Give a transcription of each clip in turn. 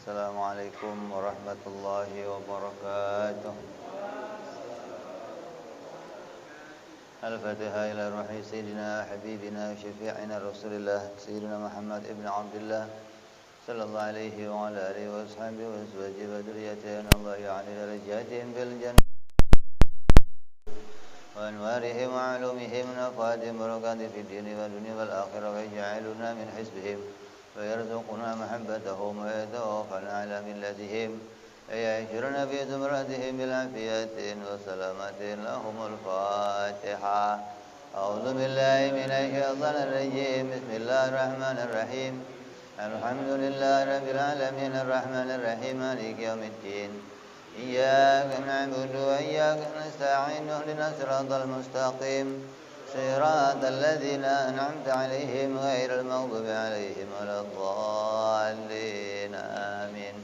Assalamualaikum warahmatullahi wabarakatuh. Al-Fatihah ila ruhi Sayyidina Habibina Syafi'ina Rasulillah Sayyidina Muhammad ibn Abdullah Sallallahu alaihi wa ala alihi wa ashabihi wa azwajihi wa dhurriyyatihi Allah ya'ali darajatihim bil jannah wa anwarihim wa alumihim nafadim barakati fid dini wa dunya wal akhirah wa yaj'aluna min hizbihim wa yarzuquna mahabbatahum wa yatawaffana ala millatihim يعيشون في زمرتهم بالعافية وسلامة لهم الفاتحة أعوذ بالله من الشيطان الرجيم بسم الله الرحمن الرحيم الحمد لله رب العالمين الرحمن الرحيم مالك يوم الدين إياك نعبد وإياك نستعين اهدنا الصراط المستقيم صراط الذين أنعمت عليهم غير المغضوب عليهم ولا الضالين آمين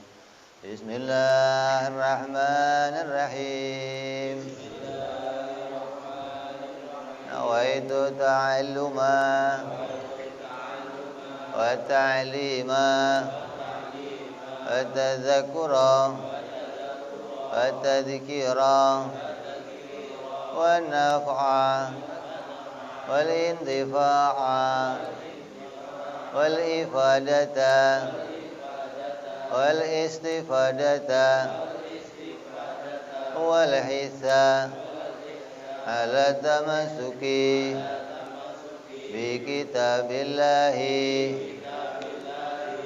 بسم الله الرحمن الرحيم نويت تعلما وتعليما وتذكرا وتذكيرا والنفعا والانتفاعا والإفادة والاستفادة والحثا على التمسك بكتاب الله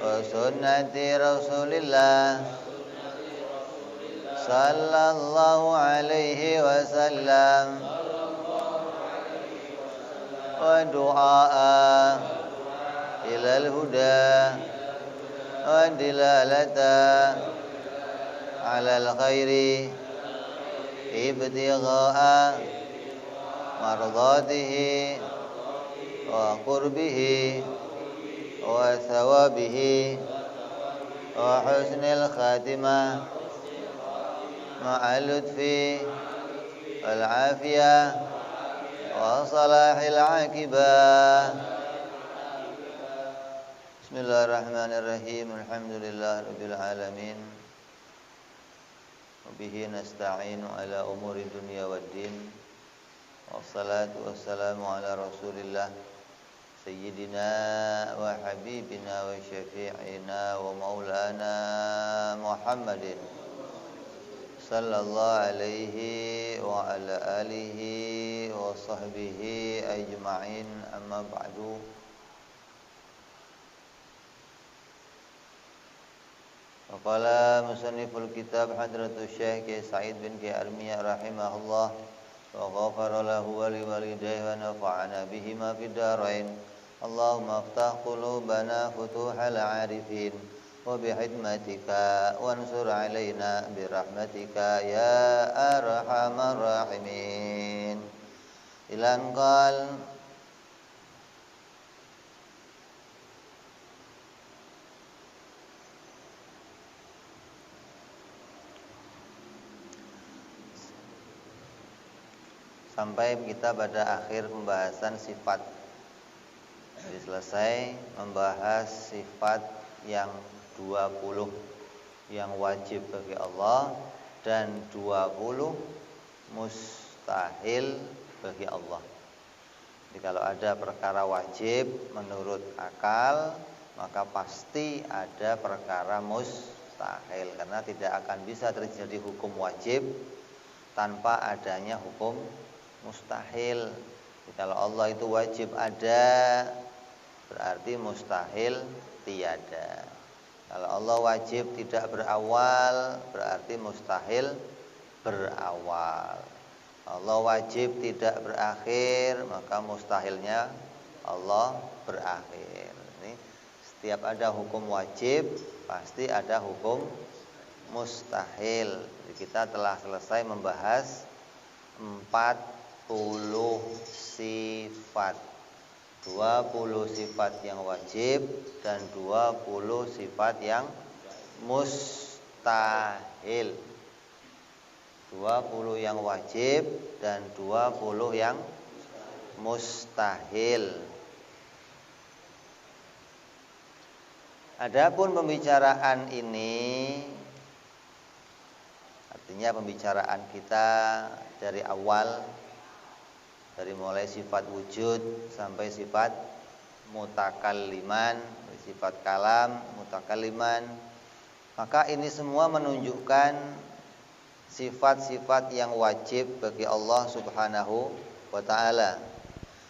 وسنة رسول الله صلى الله عليه وسلم ودعاء إلى الهدى والدلالة على الخير ابتغاء مرضاته وقربه وثوابه وحسن الخاتمة مع اللطف والعافية وصلاح العاقبة. Bismillahirrahmanirrahim. Alhamdulillah rabbil alamin. Wa bihi nasta'inu ala umuri dunya waddin. Wassalatu wassalamu ala Rasulillah sayyidina wa habibina wa syafi'ina wa maulana Muhammadin sallallahu alaihi wa ala alihi wa sahbihi ajma'in. Amma ba'du. Qala musanniful kitab hadratus Syekh Sa'id bin Armiyah rahimahullah wa ghafara lahu wa liwalidayhi wa nafa'ana bihima fid dharain. Allahumma aftah qulubana futuhal 'arifin wa bihikmatika wansur 'alaina birahmatika ya arhamar rahimin. Ilan qal sampai kita pada akhir pembahasan sifat. Jadi selesai membahas sifat yang 20 yang wajib bagi Allah dan 20 mustahil bagi Allah. Jadi kalau ada perkara wajib menurut akal, maka pasti ada perkara mustahil, karena tidak akan bisa terjadi hukum wajib tanpa adanya hukum mustahil. Jadi kalau Allah itu wajib ada, berarti mustahil tiada. Kalau Allah wajib tidak berawal, berarti mustahil berawal. Allah wajib tidak berakhir, maka mustahilnya Allah berakhir. Ini setiap ada hukum wajib, pasti ada hukum mustahil. Jadi kita telah selesai membahas 40 sifat, 20 sifat yang wajib dan 20 sifat yang mustahil. 20 yang wajib dan 20 yang mustahil. Adapun pembicaraan ini, artinya pembicaraan kita dari awal, dari mulai sifat wujud sampai sifat mutakalliman, sifat kalam, mutakalliman, maka ini semua menunjukkan sifat-sifat yang wajib bagi Allah Subhanahu wa ta'ala,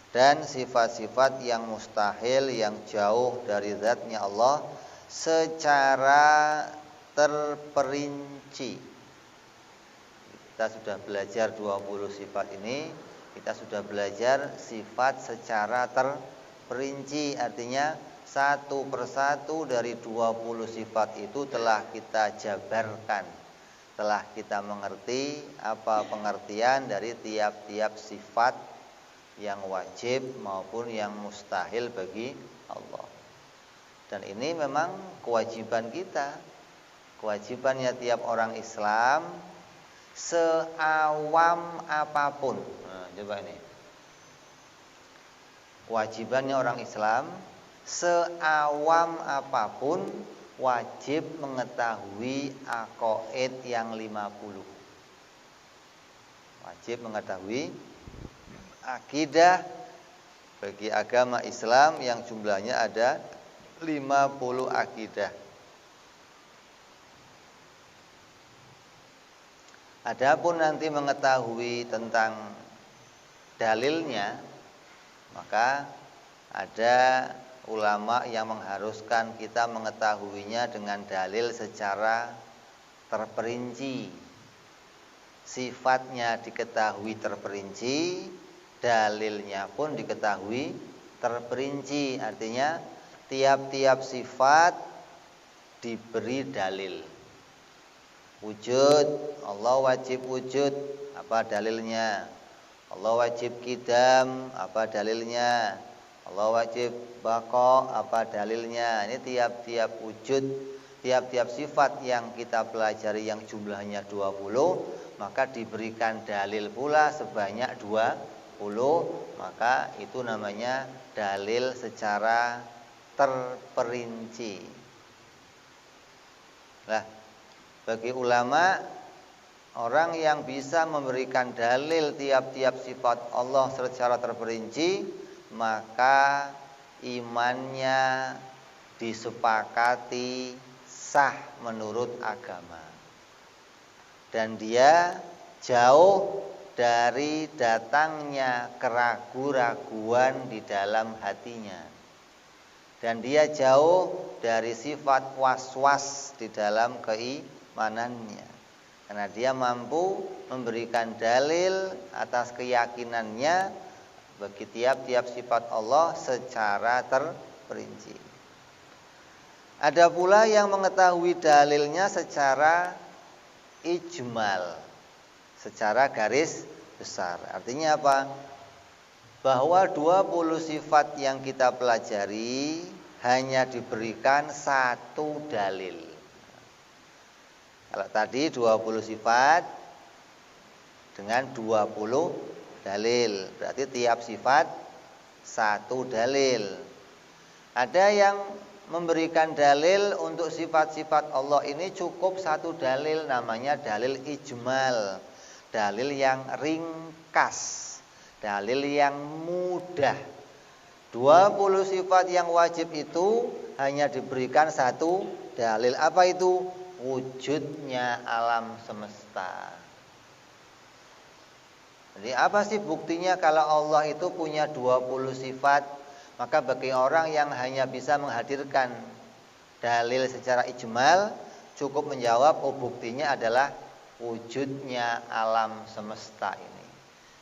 dan sifat-sifat yang mustahil, yang jauh dari zatnya Allah secara terperinci. Kita sudah belajar 20 sifat ini, kita sudah belajar sifat secara terperinci, artinya satu persatu dari 20 sifat itu telah kita jabarkan, telah kita mengerti apa pengertian dari tiap-tiap sifat yang wajib maupun yang mustahil bagi Allah. Dan ini memang kewajiban kita, kewajibannya tiap orang Islam seawam apapun. Nah, coba ini. Kewajibannya orang Islam seawam apapun wajib mengetahui aqaid yang 50. Wajib mengetahui akidah bagi agama Islam yang jumlahnya ada 50 akidah. Adapun nanti mengetahui tentang dalilnya, maka ada ulama yang mengharuskan kita mengetahuinya dengan dalil secara terperinci. Sifatnya diketahui terperinci, dalilnya pun diketahui terperinci. Artinya tiap-tiap sifat diberi dalil. Wujud, Allah wajib wujud, apa dalilnya? Allah wajib qidam, apa dalilnya? Allah wajib baqa, apa dalilnya? Ini tiap-tiap wujud, tiap-tiap sifat yang kita pelajari yang jumlahnya 20, maka diberikan dalil pula sebanyak 20, maka itu namanya dalil secara terperinci. Nah, bagi ulama, orang yang bisa memberikan dalil tiap-tiap sifat Allah secara terperinci, maka imannya disepakati sah menurut agama, dan dia jauh dari datangnya keraguan-raguan di dalam hatinya, dan dia jauh dari sifat was-was di dalam keimanannya, karena dia mampu memberikan dalil atas keyakinannya bagi tiap-tiap sifat Allah secara terperinci. Ada pula yang mengetahui dalilnya secara ijmal, secara garis besar. Artinya apa? Bahwa 20 sifat yang kita pelajari hanya diberikan satu dalil. Kalau tadi 20 sifat dengan 20 dalil, berarti tiap sifat satu dalil. Ada yang memberikan dalil untuk sifat-sifat Allah ini cukup satu dalil, namanya dalil ijmal, dalil yang ringkas, dalil yang mudah. 20 sifat yang wajib itu hanya diberikan satu dalil. Apa itu? Wujudnya alam semesta. Jadi apa sih buktinya kalau Allah itu punya 20 sifat? Maka bagi orang yang hanya bisa menghadirkan dalil secara ijmal, cukup menjawab, oh buktinya adalah wujudnya alam semesta ini.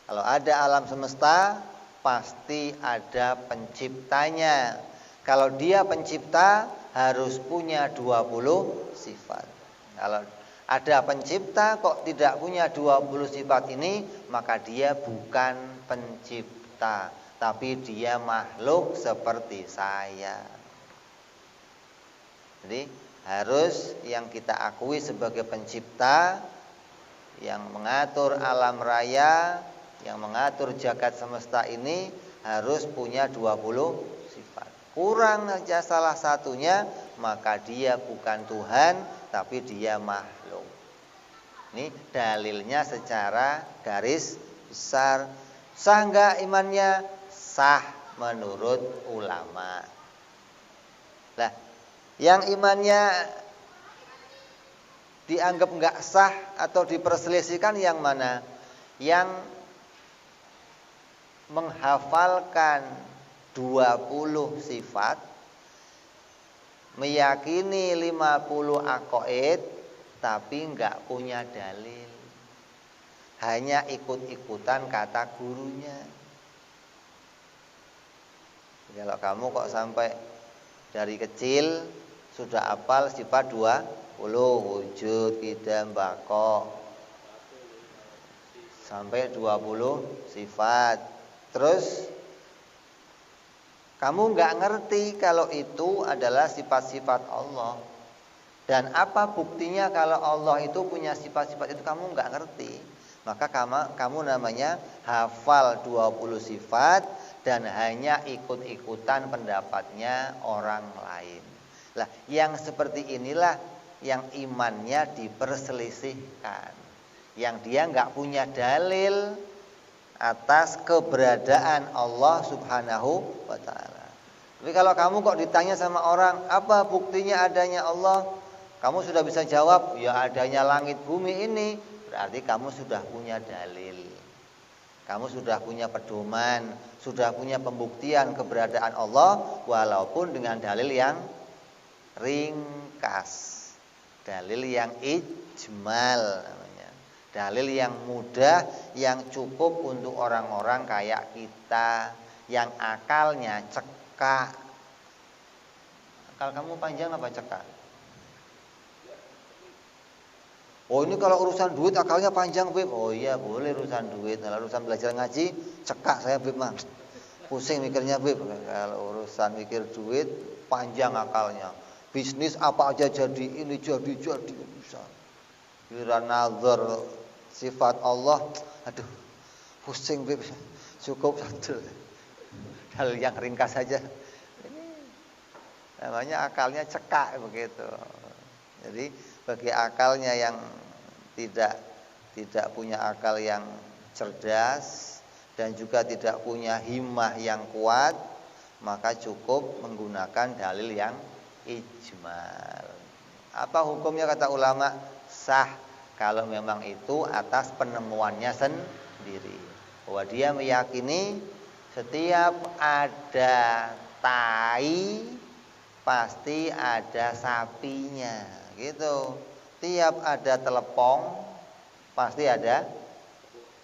Kalau ada alam semesta, pasti ada penciptanya. Kalau dia pencipta, harus punya 20 sifat. Kalau ada pencipta kok tidak punya 20 sifat ini, maka dia bukan pencipta, tapi dia makhluk seperti saya. Jadi harus yang kita akui sebagai pencipta, yang mengatur alam raya, yang mengatur jagat semesta ini harus punya 20 sifat. Kurang saja salah satunya, maka dia bukan Tuhan, tapi dia makhluk. Ini dalilnya secara garis besar. Sah nggak imannya? Sah menurut ulama. Lah, yang imannya dianggap nggak sah atau diperselisihkan yang mana? Yang menghafalkan 20 sifat, meyakini 50 aqaid, tapi nggak punya dalil, hanya ikut-ikutan kata gurunya. Kalau kamu kok sampai dari kecil sudah hafal sifat 20, wujud, qidam, baqa, sampai 20 sifat, terus kamu nggak ngerti kalau itu adalah sifat-sifat Allah. Dan apa buktinya kalau Allah itu punya sifat-sifat itu kamu nggak ngerti. Maka kamu namanya hafal 20 sifat dan hanya ikut-ikutan pendapatnya orang lain. Lah, yang seperti inilah yang imannya diperselisihkan. Yang dia nggak punya dalil atas keberadaan Allah Subhanahu wa ta'ala. Tapi kalau kamu kok ditanya sama orang, apa buktinya adanya Allah? Kamu sudah bisa jawab, ya adanya langit bumi ini. Berarti kamu sudah punya dalil. Kamu sudah punya pedoman, sudah punya pembuktian keberadaan Allah, walaupun dengan dalil yang ringkas. Dalil yang ijmal namanya. Dalil yang mudah, yang cukup untuk orang-orang kayak kita, yang akalnya cekak. Akal kamu panjang apa cekak? Oh, ini kalau urusan duit akalnya panjang, Beb. Oh iya, boleh urusan duit. Kalau urusan belajar ngaji, cekak saya, Beb, mah. Pusing mikirnya, Beb. Kalau urusan mikir duit, panjang akalnya. Bisnis apa aja jadi, ini jadi bisa. Kira nazar sifat Allah, aduh, pusing, Beb. Cukup satu. Hal yang ringkas saja. Ini namanya akalnya cekak begitu. Jadi bagi akalnya yang tidak punya akal yang cerdas dan juga tidak punya himmah yang kuat, maka cukup menggunakan dalil yang ijmal. Apa hukumnya kata ulama? Sah kalau memang itu atas penemuannya sendiri. Bahwa dia meyakini setiap ada tai pasti ada sapinya. Gitu. Tiap ada telepong pasti ada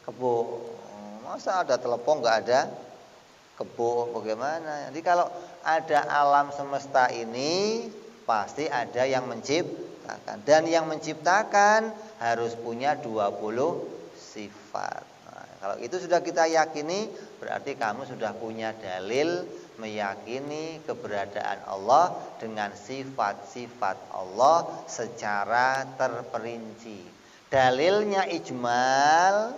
kebo. Masa ada telepong nggak ada kebo? Bagaimana? Jadi kalau ada alam semesta ini pasti ada yang menciptakan. Dan yang menciptakan harus punya 20 sifat. Nah, kalau itu sudah kita yakini, berarti kamu sudah punya dalil meyakini keberadaan Allah dengan sifat-sifat Allah secara terperinci. Dalilnya ijmal,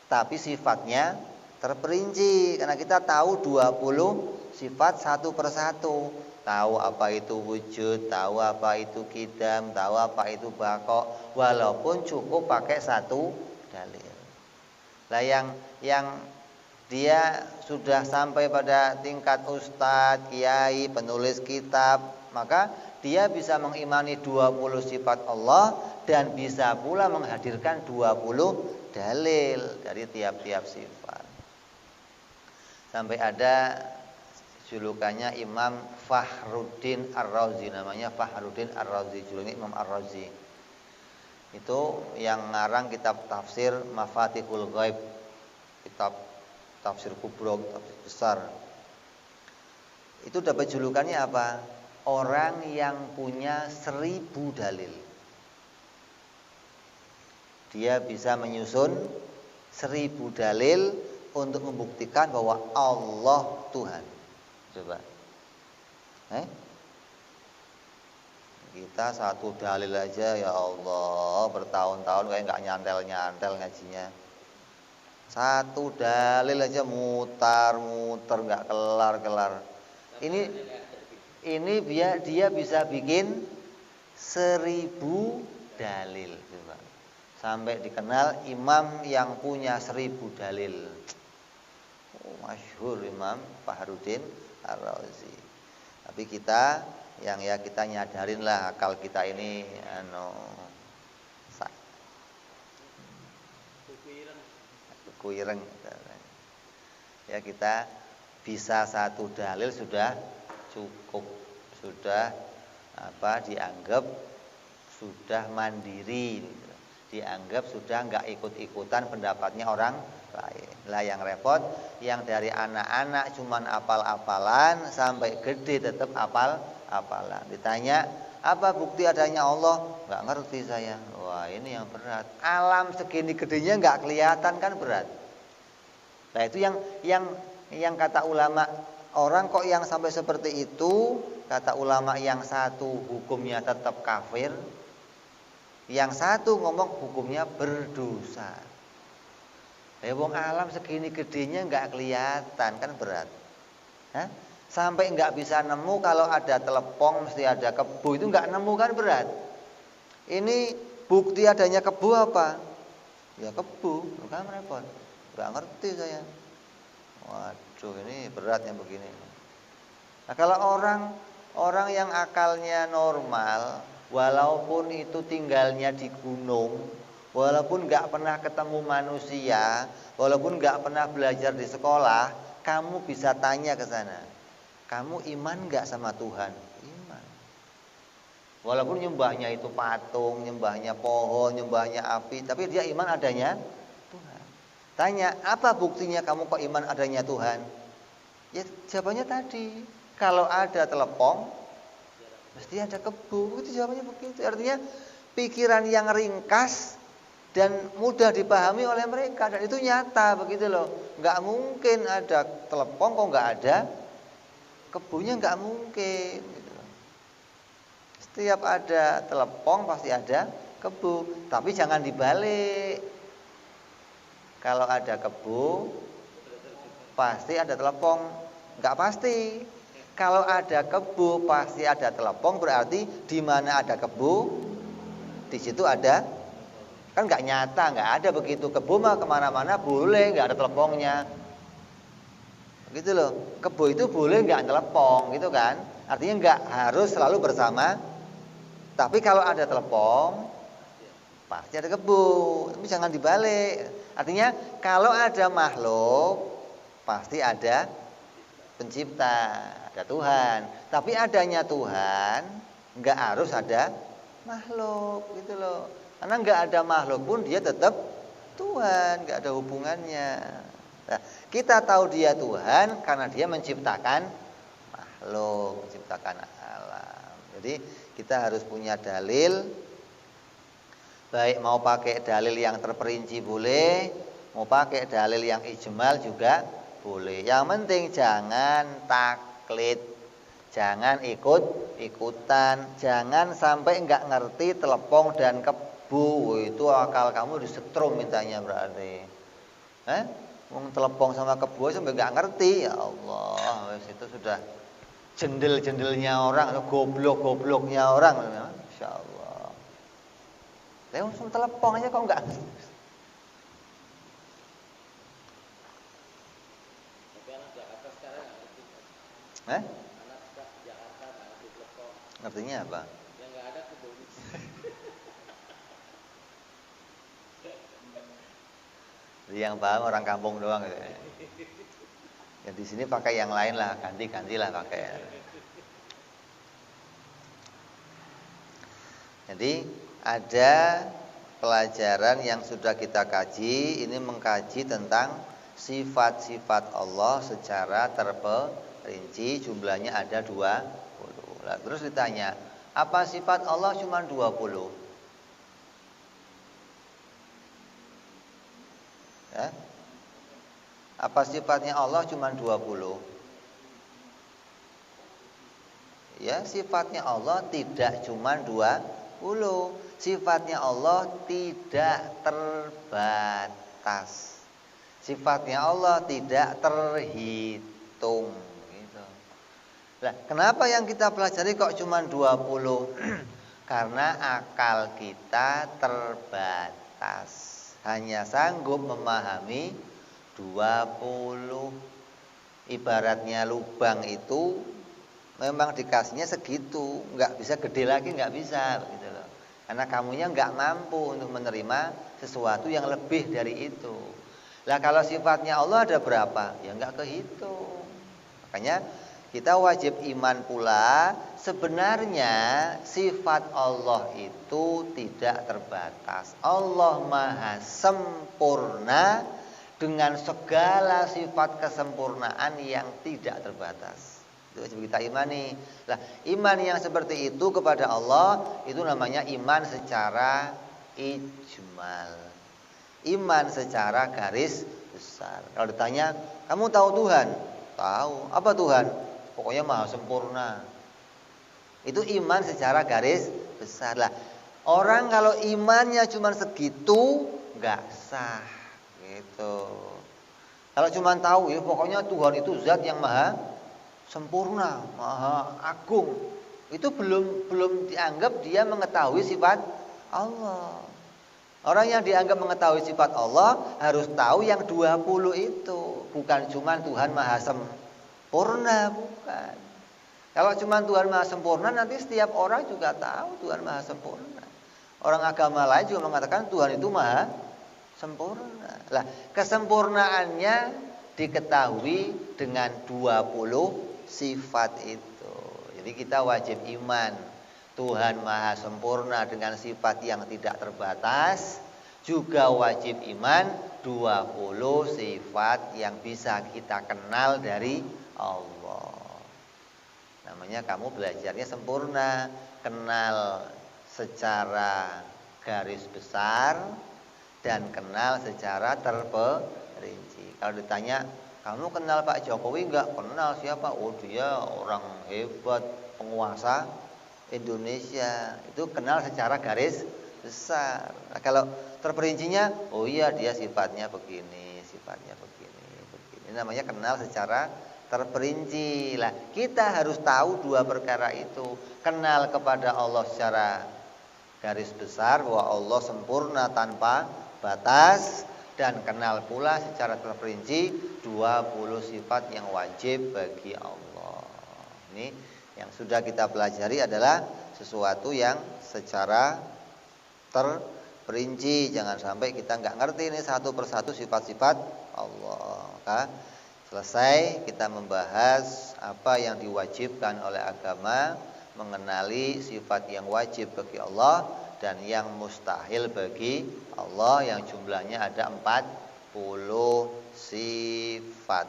tapi sifatnya terperinci. Karena kita tahu 20 sifat satu persatu. Tahu apa itu wujud, tahu apa itu qidam, tahu apa itu baqa, walaupun cukup pakai satu dalil. Lah yang dia sudah sampai pada tingkat ustadz, kiai, penulis kitab, maka dia bisa mengimani 20 sifat Allah dan bisa pula menghadirkan 20 dalil dari tiap-tiap sifat. Sampai ada julukannya Imam Fakhruddin Ar-Razi, namanya Fakhruddin Ar-Razi, julukannya Imam Ar-Razi. Itu yang ngarang kitab tafsir Mafatihul Ghaib, kitab tafsir kubra, tafsir besar. Itu dapat julukannya apa? Orang yang punya 1000 dalil. Dia bisa menyusun 1000 dalil untuk membuktikan bahwa Allah Tuhan. Coba. Kita satu dalil aja ya Allah, bertahun-tahun kayak nggak nyantel-nyantel ngajinya. Satu dalil aja mutar-mutar nggak kelar-kelar. ini dia bisa bikin 1000 dalil. Sampai dikenal imam yang punya 1000 dalil. Masyhur Imam Fakhruddin Ar-Razi. Tapi kita nyadarin lah akal kita ini kuireng. Ya kita bisa 1 dalil sudah cukup, sudah dianggap sudah mandiri, dianggap sudah nggak ikut-ikutan pendapatnya orang lain. Lah yang repot, yang dari anak-anak cuman apal-apalan sampai gede tetap apal-apalan. Ditanya, apa bukti adanya Allah? Nggak ngerti saya. Wah ini yang berat. Alam segini gedenya nggak kelihatan kan berat. Nah itu yang kata ulama, orang kok yang sampai seperti itu, kata ulama yang satu hukumnya tetap kafir, yang satu ngomong hukumnya berdosa. Wong alam segini gedenya nggak kelihatan kan berat. Hah? Sampai nggak bisa nemu kalau ada telepon mesti ada kebu, itu nggak nemu kan berat. Ini bukti adanya kebu apa? Ya kebu, bukan repot. Nggak ngerti saya. Waduh ini berat yang begini. Nah kalau orang yang akalnya normal, walaupun itu tinggalnya di gunung, walaupun nggak pernah ketemu manusia, walaupun nggak pernah belajar di sekolah, kamu bisa tanya ke sana. Kamu iman nggak sama Tuhan? Iman. Walaupun nyembahnya itu patung, nyembahnya pohon, nyembahnya api, tapi dia iman adanya Tuhan. Tanya, apa buktinya kamu kok iman adanya Tuhan? Ya jawabannya tadi, kalau ada telepon, mesti ada kebu. Itu jawabannya begitu. Artinya pikiran yang ringkas dan mudah dipahami oleh mereka, dan itu nyata begitu loh. Nggak mungkin ada telepon kok nggak ada kebunya, nggak mungkin gitu loh. Setiap ada telepon pasti ada kebu, tapi jangan dibalik. Kalau ada kebu pasti ada telepon, nggak pasti. Kalau ada kebu pasti ada telepon, berarti di mana ada kebu di situ ada. Kan nggak nyata, nggak ada begitu. Kebu mah kemana-mana boleh, nggak ada teleponnya. Gitu loh. Kebu itu boleh nggak telepon, gitu kan? Artinya nggak harus selalu bersama. Tapi kalau ada telepon, pasti ada kebu. Tapi jangan dibalik. Artinya kalau ada makhluk, pasti ada pencipta, ada Tuhan. Tapi adanya Tuhan, nggak harus ada makhluk, gitu loh. Karena nggak ada makhluk pun dia tetap Tuhan, nggak ada hubungannya. Nah, kita tahu dia Tuhan karena dia menciptakan makhluk, menciptakan alam. Jadi kita harus punya dalil, baik mau pakai dalil yang terperinci boleh, mau pakai dalil yang ijmal juga boleh. Yang penting jangan taklid, jangan ikut-ikutan, jangan sampai nggak ngerti telepon dan kebu. Itu akal kamu disetrum mintanya berarti. Mau telepon sama kebu sampai nggak ngerti, ya Allah, itu sudah jendel-jendelnya orang atau goblok-gobloknya orang, Masya Allah. Langsung telepon aja kok nggak. Anak Jakarta nggak ngerti telepon. Artinya apa? Yang nggak ada kebun. Jadi yang paham orang kampung doang gitu. Ya di sini pakai yang lain lah, ganti-gantilah pakai. Jadi ada pelajaran yang sudah kita kaji, ini mengkaji tentang sifat-sifat Allah secara terperinci, jumlahnya ada 20. Nah, terus ditanya, apa sifat Allah cuma 20? Ya? Apa sifatnya Allah cuma 20? Ya, sifatnya Allah tidak cuma 20. Sifatnya Allah tidak terbatas. Sifatnya Allah tidak terhitung gitu. Nah, kenapa yang kita pelajari kok cuma 20? Karena akal kita terbatas. Hanya sanggup memahami 20. Ibaratnya lubang itu memang dikasihnya segitu, nggak bisa gede lagi, nggak bisa begitu loh. Karena kamunya nggak mampu untuk menerima sesuatu yang lebih dari itu. Lah kalau sifatnya Allah ada berapa? Ya nggak kehitung. Makanya kita wajib iman pula sebenarnya sifat Allah itu tidak terbatas. Allah maha sempurna dengan segala sifat kesempurnaan yang tidak terbatas. Itu wajib kita imani. Lah, iman yang seperti itu kepada Allah itu namanya iman secara ijmal. Iman secara garis besar. Kalau ditanya, kamu tahu Tuhan? Tahu. Apa Tuhan? Pokoknya maha sempurna. Itu iman secara garis besar. Lah, orang kalau imannya cuma segitu nggak sah. Gitu. Kalau cuma tahu ya pokoknya Tuhan itu zat yang maha sempurna, maha agung. Itu belum dianggap dia mengetahui sifat Allah. Orang yang dianggap mengetahui sifat Allah harus tahu yang 20 itu. Bukan cuma Tuhan maha sempurna, bukan. Kalau cuma Tuhan maha sempurna, nanti setiap orang juga tahu Tuhan maha sempurna. Orang agama lain juga mengatakan Tuhan itu maha sempurna. Lah, kesempurnaannya diketahui dengan 20 sifat itu. Jadi kita wajib iman Tuhan maha sempurna dengan sifat yang tidak terbatas. Juga wajib iman 20 sifat yang bisa kita kenal dari Allah. Namanya kamu belajarnya sempurna, kenal secara garis besar dan kenal secara terperinci. Kalau ditanya, kamu kenal Pak Jokowi enggak? Kenal. Siapa? Oh, dia orang hebat, penguasa Indonesia. Itu kenal secara garis besar. Nah, kalau terperincinya, oh iya dia sifatnya begini, sifatnya begini, begini. Ini namanya kenal secara terperinci. Lah, kita harus tahu dua perkara itu. Kenal kepada Allah secara garis besar bahwa Allah sempurna tanpa batas, dan kenal pula secara terperinci 20 sifat yang wajib bagi Allah. Ini yang sudah kita pelajari adalah sesuatu yang secara terperinci. Jangan sampai kita nggak ngerti ini satu persatu sifat-sifat Allah. Maka selesai kita membahas apa yang diwajibkan oleh agama, mengenali sifat yang wajib bagi Allah dan yang mustahil bagi Allah, yang jumlahnya ada 40 sifat.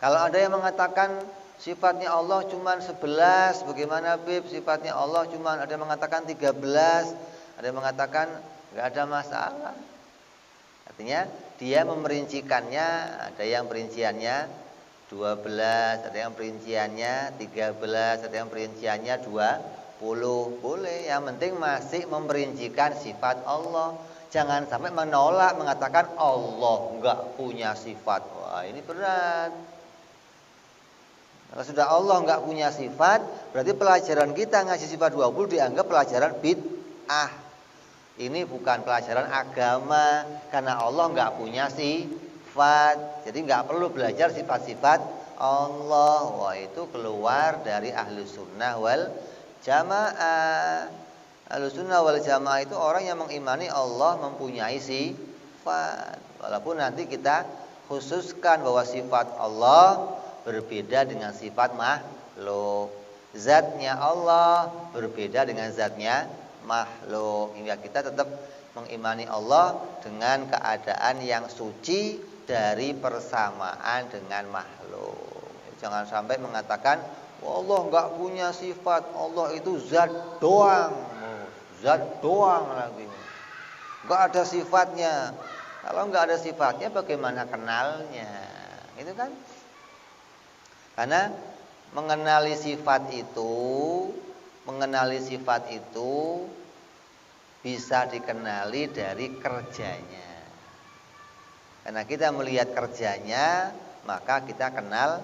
Kalau ada yang mengatakan sifatnya Allah cuma 11, bagaimana Bib? Sifatnya Allah cuma ada yang mengatakan 13, ada yang mengatakan nggak ada masalah. Artinya dia memerincikannya, ada yang perinciannya 12, ada yang perinciannya 13, ada yang perinciannya 20, boleh. Yang penting masih memperincikan sifat Allah. Jangan sampai menolak, mengatakan Allah enggak punya sifat. Wah, ini berat. Kalau sudah Allah enggak punya sifat, berarti pelajaran kita ngaji sifat 20 dianggap pelajaran bid'ah. Ini bukan pelajaran agama, karena Allah enggak punya sifat. Jadi enggak perlu belajar sifat-sifat Allah. Wah, itu keluar dari ahlu sunnah wal jamaah. Ahlu sunnah wal jamaah itu orang yang mengimani Allah mempunyai sifat. Walaupun nanti kita khususkan bahwa sifat Allah berbeda dengan sifat makhluk. Zatnya Allah berbeda dengan zatnya makhluk. Hingga kita tetap mengimani Allah dengan keadaan yang suci dari persamaan dengan makhluk. Jangan sampai mengatakan Allah enggak punya sifat, Allah itu zat doang. Zat doang lagi. Enggak ada sifatnya. Kalau enggak ada sifatnya bagaimana kenalnya? Itu kan? Karena mengenali sifat itu bisa dikenali dari kerjanya. Karena kita melihat kerjanya, maka kita kenal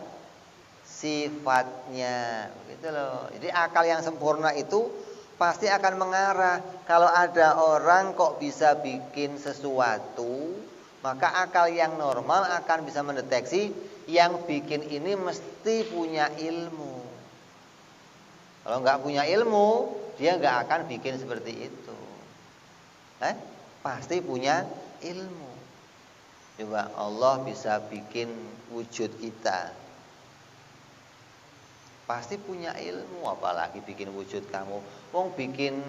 sifatnya, gitu loh. Jadi akal yang sempurna itu pasti akan mengarah. Kalau ada orang kok bisa bikin sesuatu, maka akal yang normal akan bisa mendeteksi yang bikin ini mesti punya ilmu. Kalau nggak punya ilmu, dia nggak akan bikin seperti itu. Pasti punya ilmu. Coba Allah bisa bikin wujud kita, pasti punya ilmu. Apalagi bikin wujud kamu. Wong bikin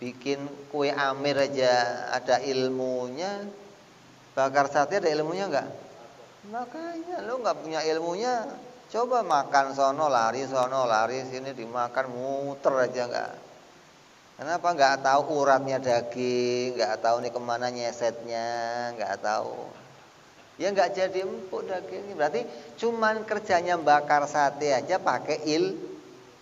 bikin kue amir aja ada ilmunya. Bakar sate ada ilmunya enggak? Makanya lo enggak punya ilmunya, coba makan sono lari sini, dimakan muter aja enggak. Kenapa enggak tahu uratnya daging, enggak tahu nih kemana nyesetnya, enggak tahu. Ya enggak jadi empuk dagingnya. Berarti cuman kerjanya bakar sate aja pakai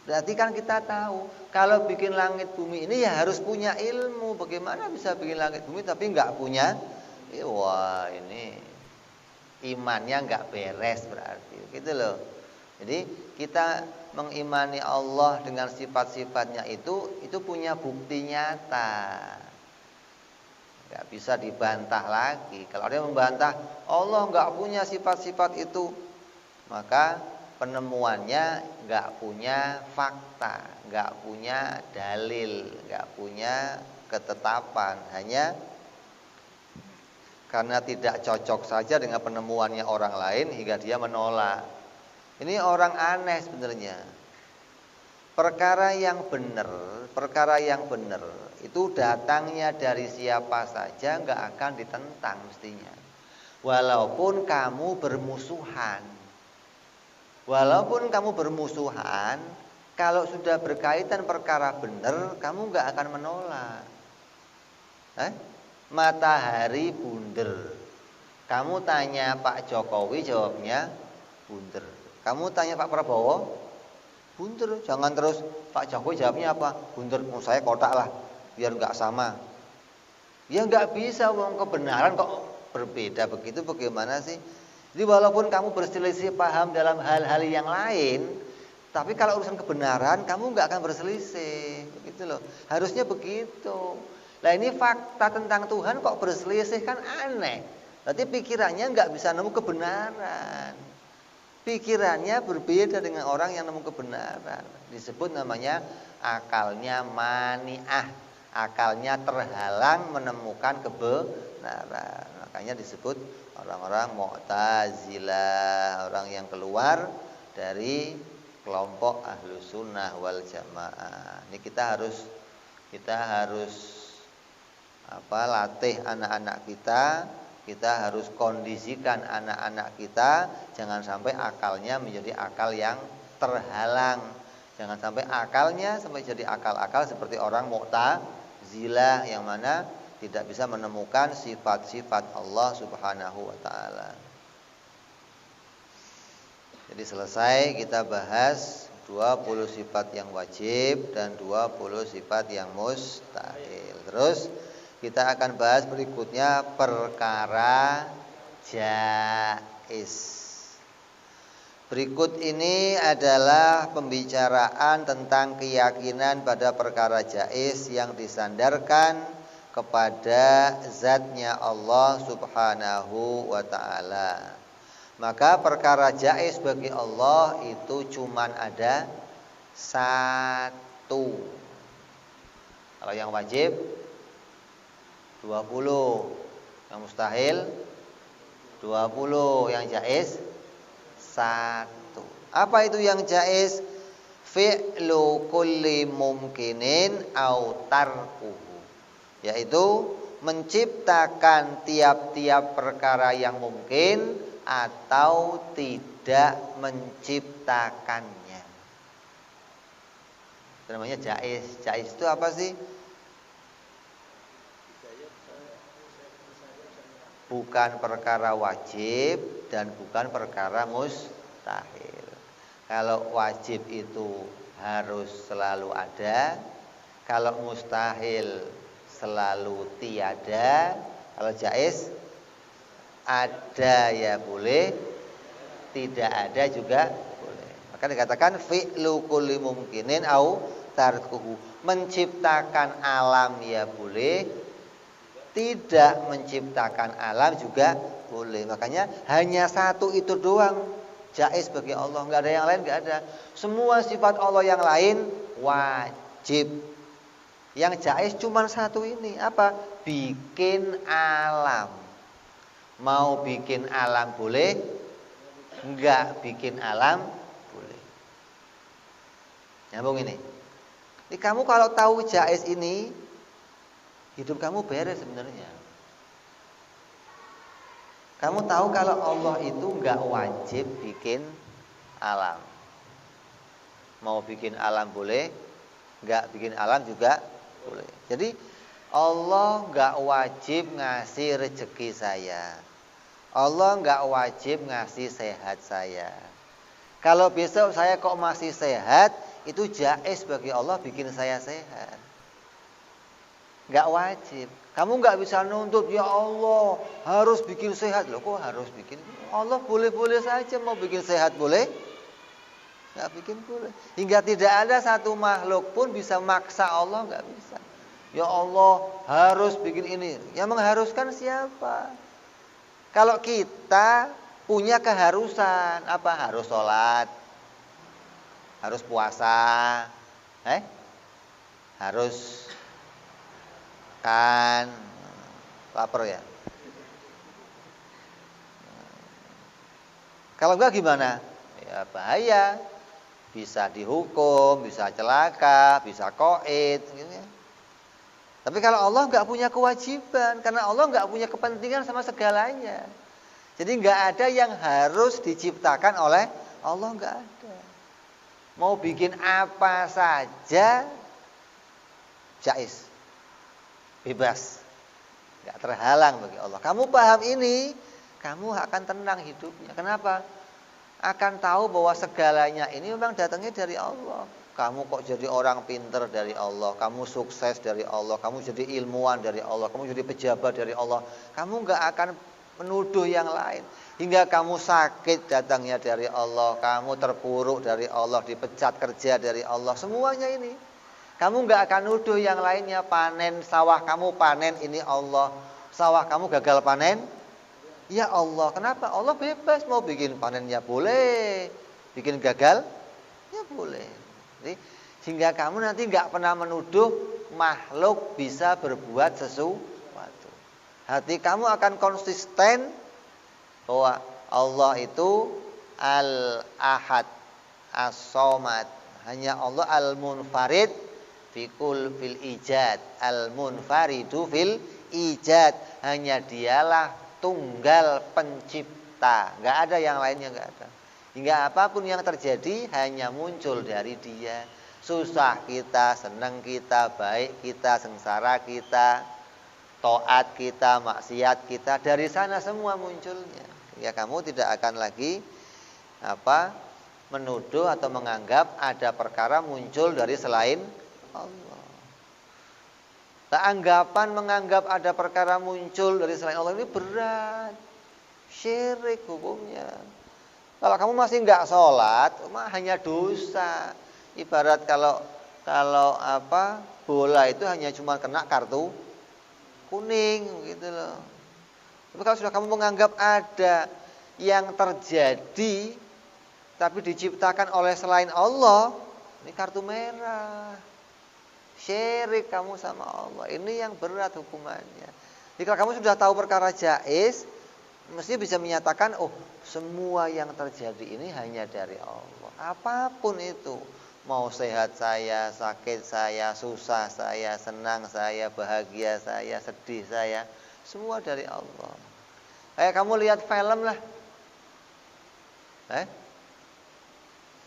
Berarti kan kita tahu kalau bikin langit bumi ini ya harus punya ilmu. Bagaimana bisa bikin langit bumi tapi enggak punya? Wah, ini imannya enggak beres berarti. Gitu loh. Jadi kita mengimani Allah dengan sifat-sifatnya itu punya bukti nyata. Enggak bisa dibantah lagi. Kalau ada yang membantah Allah enggak punya sifat-sifat itu, maka penemuannya enggak punya fakta, enggak punya dalil, enggak punya ketetapan, hanya karena tidak cocok saja dengan penemuannya orang lain hingga dia menolak. Ini orang aneh sebenarnya. Perkara yang benar itu datangnya dari siapa saja enggak akan ditentang mestinya. Walaupun kamu bermusuhan, kalau sudah berkaitan perkara benar, kamu enggak akan menolak. Matahari bunder. Kamu tanya Pak Jokowi, jawabnya bunder. Kamu tanya Pak Prabowo, bunder. Jangan terus Pak Jokowi jawabnya apa? Bunder. Saya kotak lah, biar enggak sama. Ya enggak bisa, wong kebenaran kok berbeda begitu, bagaimana sih? Jadi walaupun kamu berselisih paham dalam hal-hal yang lain, tapi kalau urusan kebenaran kamu enggak akan berselisih, begitu loh. Harusnya begitu. Nah ini fakta tentang Tuhan kok berselisih, kan aneh. Berarti pikirannya enggak bisa nemu kebenaran. Pikirannya berbeda dengan orang yang nemu kebenaran. Disebut namanya akalnya mani'ah. Akalnya terhalang menemukan kebenaran. Makanya disebut orang-orang Mu'tazilah, orang yang keluar dari kelompok Ahlus Sunnah wal Jamaah. Ini kita harus latih anak-anak kita harus kondisikan anak-anak kita jangan sampai akalnya menjadi akal yang terhalang, jangan sampai akalnya jadi akal-akal seperti orang Mu'tazilah yang mana tidak bisa menemukan sifat-sifat Allah Subhanahu wa taala. Jadi selesai kita bahas 20 sifat yang wajib dan 20 sifat yang mustahil. Terus kita akan bahas berikutnya perkara jaiz. Berikut ini adalah pembicaraan tentang keyakinan pada perkara jaiz yang disandarkan kepada zatnya Allah Subhanahu wa ta'ala. Maka perkara jaiz bagi Allah itu cuman ada satu. Kalau yang wajib 20, yang mustahil 20, yang jaiz 1. Apa itu yang jaiz? Fi'lu kulli mumkinin au tarkuhu, yaitu menciptakan tiap-tiap perkara yang mungkin atau tidak menciptakannya. Itu namanya jaiz. Jaiz itu apa sih? Bukan perkara wajib dan bukan perkara mustahil. Kalau wajib itu harus selalu ada, kalau mustahil selalu tiada, kalau jaiz ada ya boleh, tidak ada juga boleh. Maka dikatakan fi'lu kulli mumkinin au tarkuhu. Menciptakan alam ya boleh, tidak menciptakan alam juga boleh. Makanya hanya satu itu doang jaiz bagi Allah, nggak ada yang lain, nggak ada. Semua sifat Allah yang lain wajib. Yang jaiz cuma satu ini, apa? Bikin alam. Mau bikin alam boleh, nggak bikin alam boleh. Nyambung ini. Jadi kamu kalau tahu jaiz ini, hidup kamu beres sebenarnya. Kamu tahu kalau Allah itu nggak wajib bikin alam. Mau bikin alam boleh, nggak bikin alam juga boleh. Jadi Allah nggak wajib ngasih rezeki saya. Allah nggak wajib ngasih sehat saya. Kalau besok saya kok masih sehat, itu jaiz bagi Allah bikin saya sehat. Nggak wajib. Kamu nggak bisa nuntut, ya Allah harus bikin sehat. Loh kok harus bikin? Allah boleh-boleh saja, mau bikin sehat boleh, nggak bikin boleh. Hingga tidak ada satu makhluk pun bisa maksa Allah, nggak bisa. Ya Allah harus bikin ini. Yang mengharuskan siapa? Kalau kita punya keharusan, apa? Harus sholat, harus puasa, harus kan lapar ya. Kalau enggak gimana? Ya bahaya. Bisa dihukum, bisa celaka, bisa koid gitu ya. Tapi kalau Allah enggak punya kewajiban, karena Allah enggak punya kepentingan sama segalanya. Jadi enggak ada yang harus diciptakan oleh Allah, enggak ada. Mau bikin apa saja jaiz. Bebas, nggak terhalang bagi Allah. Kamu paham ini, kamu akan tenang hidupnya. Kenapa? Akan tahu bahwa segalanya ini memang datangnya dari Allah. Kamu kok jadi orang pinter dari Allah, kamu sukses dari Allah, kamu jadi ilmuwan dari Allah, kamu jadi pejabat dari Allah. Kamu nggak akan menuduh yang lain. Hingga kamu sakit datangnya dari Allah, kamu terpuruk dari Allah, dipecat kerja dari Allah. Semuanya ini. Kamu nggak akan nuduh yang lainnya. Panen sawah kamu, panen ini Allah. Sawah kamu gagal panen, ya Allah. Kenapa? Allah bebas, mau bikin panennya boleh, bikin gagal ya boleh. Jadi, sehingga kamu nanti nggak pernah menuduh makhluk bisa berbuat sesuatu. Hati kamu akan konsisten bahwa Allah itu Al-Ahad, As-Somad. Hanya Allah Al-Munfarid Fikul fil ijad, al-munfaridu fil ijad. Hanya dialah tunggal pencipta, nggak ada yang lainnya, nggak ada. Hingga apapun yang terjadi hanya muncul dari Dia. Susah kita, senang kita, baik kita, sengsara kita, taat kita, maksiat kita, dari sana semua munculnya. Ya kamu tidak akan lagi menuduh atau menganggap ada perkara muncul dari selain Allah. Anggapan menganggap ada perkara muncul dari selain Allah ini berat, syirik hukumnya. Kalau kamu masih nggak sholat, hanya dosa. Ibarat kalau bola itu hanya cuma kena kartu kuning gitu loh. Tapi kalau sudah kamu menganggap ada yang terjadi tapi diciptakan oleh selain Allah, ini kartu merah. Syirik kamu sama Allah. Ini yang berat hukumannya. Jika kamu sudah tahu perkara jaiz, mesti bisa menyatakan, oh semua yang terjadi ini hanya dari Allah. Apapun itu, mau sehat saya, sakit saya, susah saya, senang saya, bahagia saya, sedih saya, semua dari Allah. Kayak kamu lihat film lah.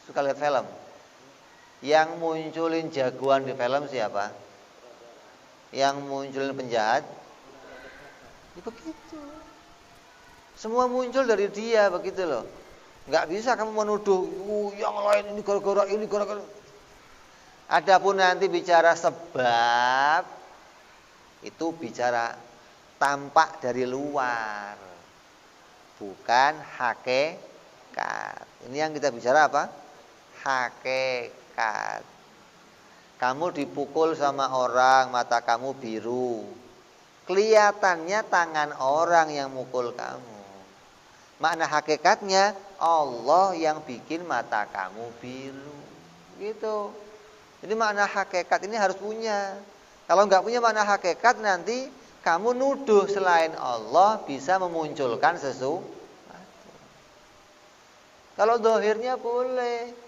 Suka lihat film? Yang munculin jagoan di film siapa? Yang munculin penjahat? Ya begitu. Semua muncul dari dia, begitu loh. Nggak bisa kamu menuduh yang lain ini gara-gara ini, gara-gara. Adapun nanti bicara sebab, itu bicara tampak dari luar, bukan hakikat. hakikat. Ini yang kita bicara apa? Hakikat. Kamu dipukul sama orang, mata kamu biru. Kelihatannya tangan orang yang mukul kamu. Makna hakikatnya Allah yang bikin mata kamu biru. Gitu. Jadi makna hakikat ini harus punya. Kalau nggak punya makna hakikat, nanti kamu nuduh selain Allah bisa memunculkan sesuatu. Kalau dohirnya boleh.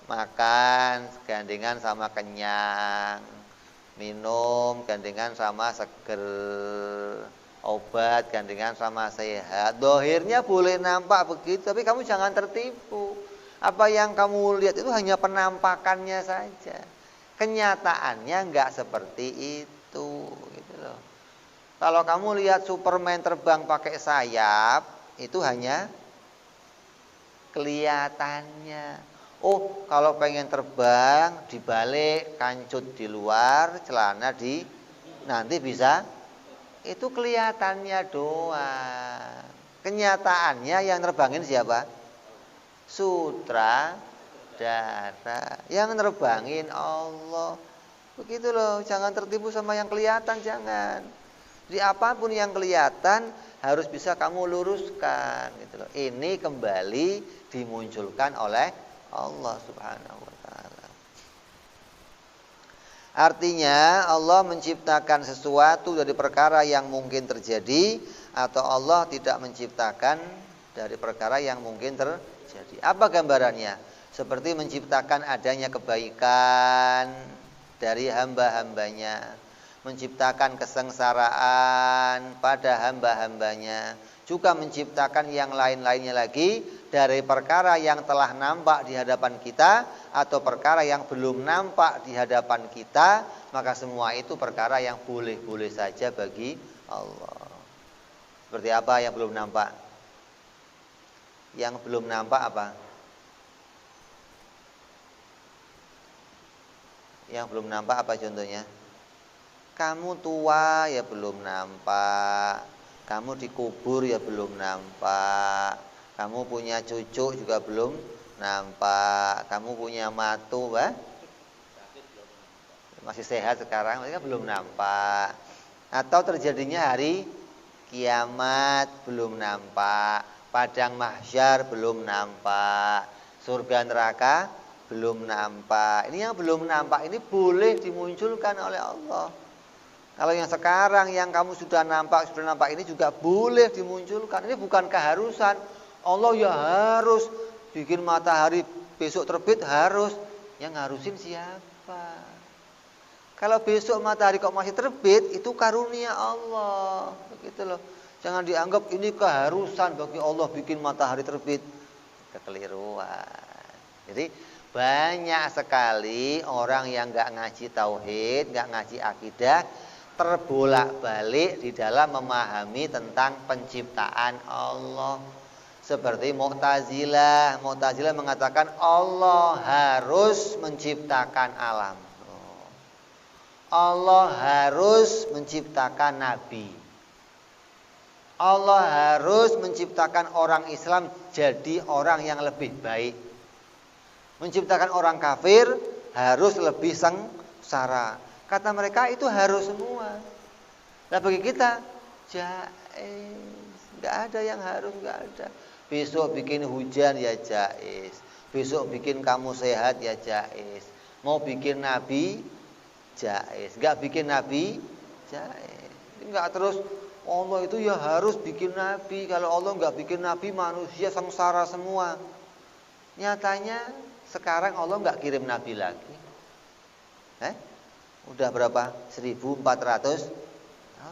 Makan gandengan sama kenyang, minum gandengan sama seger, obat gandengan sama sehat. Dohirnya boleh nampak begitu, tapi kamu jangan tertipu. Apa yang kamu lihat itu hanya penampakannya saja. Kenyataannya nggak seperti itu, gitu loh. Kalau kamu lihat Superman terbang pakai sayap, itu hanya kelihatannya. Oh, kalau pengen terbang dibalik, kancut di luar, celana di nanti bisa. Itu kelihatannya doang. Kenyataannya yang terbangin siapa? Sutradara. Yang terbangin Allah. Begitu loh, jangan tertipu sama yang kelihatan, jangan. Jadi apapun yang kelihatan harus bisa kamu luruskan, gitu loh. Ini kembali dimunculkan oleh Allah Subhanahu wa taala. Artinya Allah menciptakan sesuatu dari perkara yang mungkin terjadi, atau Allah tidak menciptakan dari perkara yang mungkin terjadi. Apa gambarannya? Seperti menciptakan adanya kebaikan dari hamba-hambanya, menciptakan kesengsaraan pada hamba-hambanya, juga menciptakan yang lain-lainnya lagi dari perkara yang telah nampak di hadapan kita atau perkara yang belum nampak di hadapan kita. Maka semua itu perkara yang boleh-boleh saja bagi Allah. Seperti apa yang belum nampak? Yang belum nampak apa? Yang belum nampak apa contohnya? Kamu tua ya belum nampak. Kamu dikubur ya belum nampak. Kamu punya cucu juga belum nampak. Kamu punya matu, masih sehat sekarang, mereka belum nampak. Atau terjadinya hari kiamat belum nampak. Padang mahsyar belum nampak. Surga neraka belum nampak. Ini yang belum nampak ini boleh dimunculkan oleh Allah. Kalau yang sekarang yang kamu sudah nampak ini juga boleh dimunculkan. Ini bukan keharusan. Allah ya harus bikin matahari besok terbit, harus. Yang ngarusin siapa? Kalau besok matahari kok masih terbit, itu karunia Allah. Begitu loh. Jangan dianggap ini keharusan bagi Allah bikin matahari terbit. Kekeliruan. Jadi banyak sekali orang yang nggak ngaji tauhid, nggak ngaji akidah, terbolak-balik di dalam memahami tentang penciptaan Allah. Seperti Mu'tazilah. Mu'tazilah mengatakan Allah harus menciptakan alam. Allah harus menciptakan nabi. Allah harus menciptakan orang Islam jadi orang yang lebih baik. Menciptakan orang kafir harus lebih sengsara. Kata mereka itu harus semua. Nah bagi kita jaiz, nggak ada yang harus, nggak ada. Besok bikin hujan ya jaiz. Besok bikin kamu sehat ya jaiz. Mau bikin nabi jaiz. Nggak bikin nabi jaiz. Nggak terus Allah itu ya harus bikin nabi. Kalau Allah nggak bikin nabi, manusia sengsara semua. Nyatanya sekarang Allah nggak kirim nabi lagi. Udah berapa? 1400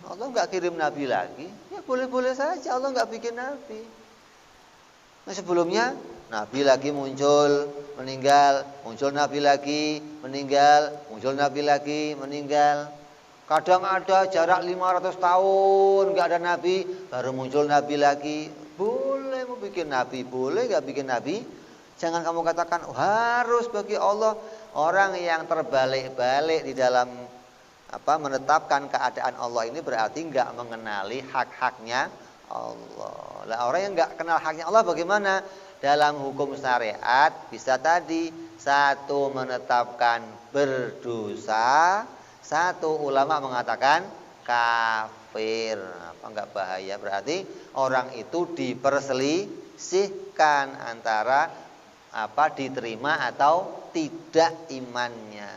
Allah nggak kirim nabi lagi. Ya boleh-boleh saja Allah nggak bikin nabi. Nah sebelumnya nabi lagi muncul, meninggal, muncul nabi lagi, meninggal, muncul nabi lagi, meninggal. Kadang ada jarak 500 tahun nggak ada nabi, baru muncul nabi lagi. Boleh mau bikin nabi, boleh nggak bikin nabi. Jangan kamu katakan harus bagi Allah. Orang yang terbalik-balik di dalam menetapkan keadaan Allah ini berarti nggak mengenali hak-haknya Allah. Lah orang yang nggak kenal haknya Allah bagaimana? dalam hukum syariat bisa tadi, satu menetapkan berdosa, satu ulama mengatakan kafir. Apa enggak bahaya? Berarti orang itu diperselisihkan antara diterima atau tidak imannya.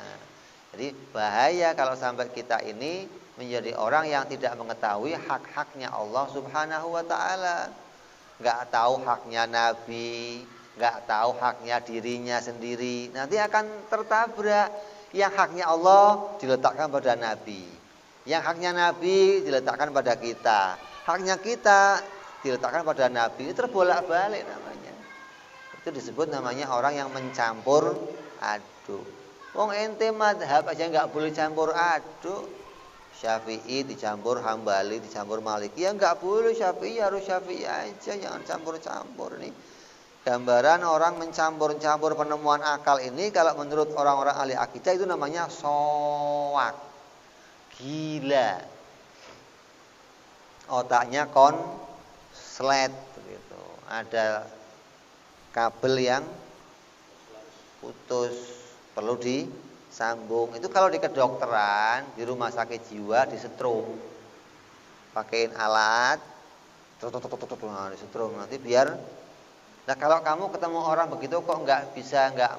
Jadi bahaya kalau sampai kita ini menjadi orang yang tidak mengetahui hak-haknya Allah Subhanahu wa taala. Enggak tahu haknya Nabi, enggak tahu haknya dirinya sendiri. Nanti akan tertabrak. Yang haknya Allah diletakkan pada Nabi. Yang haknya Nabi diletakkan pada kita. Haknya kita diletakkan pada Nabi. Itu terbolak-balik namanya. Itu disebut namanya orang yang mencampur aduk. Wong ente madhab aja nggak boleh campur aduk. Syafi'i dicampur Hambali, dicampur Maliki. Ya nggak boleh Syafi'i, harus Syafi'i aja, jangan campur-campur nih. Gambaran orang mencampur-campur penemuan akal ini kalau menurut orang-orang ahli akidah itu namanya soak. Gila. Otaknya konslet begitu. Ada kabel yang putus, perlu disambung. Itu kalau di kedokteran, di rumah sakit jiwa disetrum. Pakein alat, disetrum nanti biar. Nah kalau kamu ketemu orang begitu kok nggak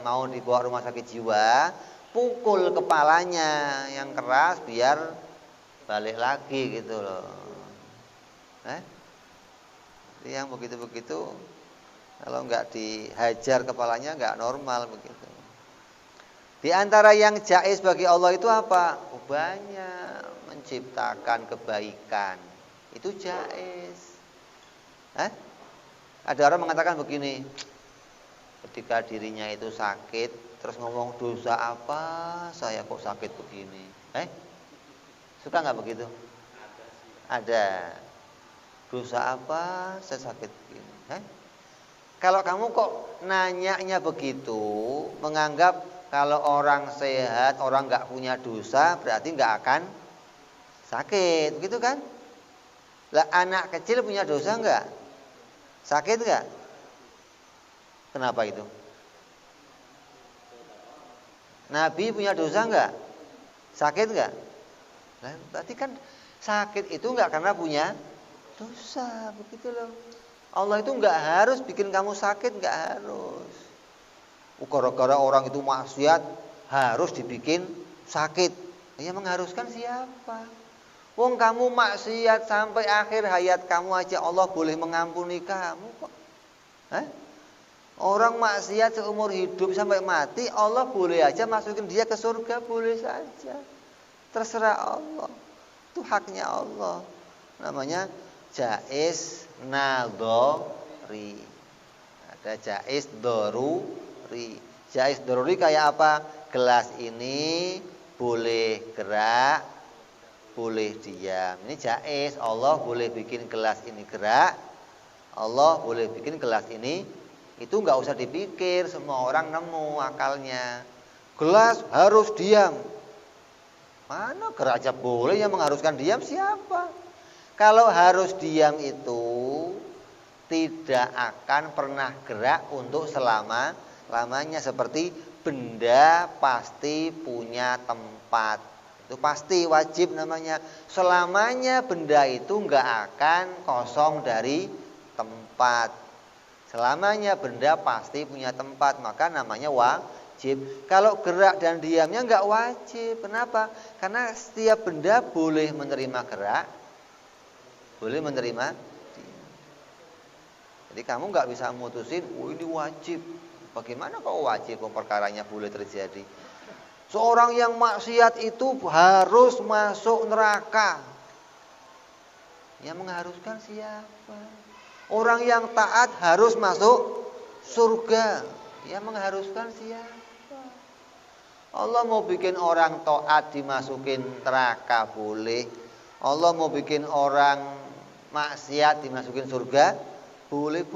mau dibawa rumah sakit jiwa, pukul kepalanya yang keras biar balik lagi gitu loh. Yang begitu-begitu kalau nggak dihajar kepalanya nggak normal begitu. Di antara yang jaiz bagi Allah itu apa? Banyak, menciptakan kebaikan. Itu jaiz. Ada orang mengatakan begini, ketika dirinya itu sakit, terus ngomong dosa apa saya kok sakit begini. Suka nggak begitu? Ada. Dosa apa saya sakit begini. Kalau kamu kok nanyanya begitu, menganggap kalau orang sehat, orang nggak punya dosa, berarti nggak akan sakit, begitu kan? Lah anak kecil punya dosa nggak? Sakit nggak? Kenapa itu? Nabi punya dosa nggak? Sakit nggak? Nah, berarti kan sakit itu nggak karena punya dosa, begitu loh. Allah itu nggak harus bikin kamu sakit, nggak harus. Gara-gara orang itu maksiat harus dibikin sakit. Ya mengharuskan siapa? Wong kamu maksiat sampai akhir hayat kamu aja Allah boleh mengampuni kamu kok. Orang maksiat seumur hidup sampai mati Allah boleh aja masukin dia ke surga, boleh saja. Terserah Allah. Itu haknya Allah. Namanya jaiz nadhari. Ada jaiz daruri. Jaiz daruri kayak apa? Gelas ini boleh gerak, boleh diam. Ini jaiz. Allah boleh bikin gelas ini gerak. Allah boleh bikin gelas ini. Itu nggak usah dipikir. Semua orang nemu akalnya. Gelas harus diam. Mana gerak aja boleh, yang mengharuskan diam siapa? Kalau harus diam itu tidak akan pernah gerak untuk selama-lamanya. Seperti benda pasti punya tempat. Itu pasti wajib namanya. Selamanya benda itu nggak akan kosong dari tempat. Selamanya benda pasti punya tempat, maka namanya wajib. Kalau gerak dan diamnya nggak wajib. Kenapa? Karena setiap benda boleh menerima gerak, boleh menerima diam. Jadi kamu nggak bisa mutusin, oh ini wajib. Bagaimana kalau wajib? Perkaranya boleh terjadi. Seorang yang maksiat itu harus masuk neraka. Yang mengharuskan siapa? Orang yang taat harus masuk surga. Yang mengharuskan siapa? Allah mau bikin orang taat dimasukin neraka boleh. Allah mau bikin orang maksiat dimasukin surga boleh.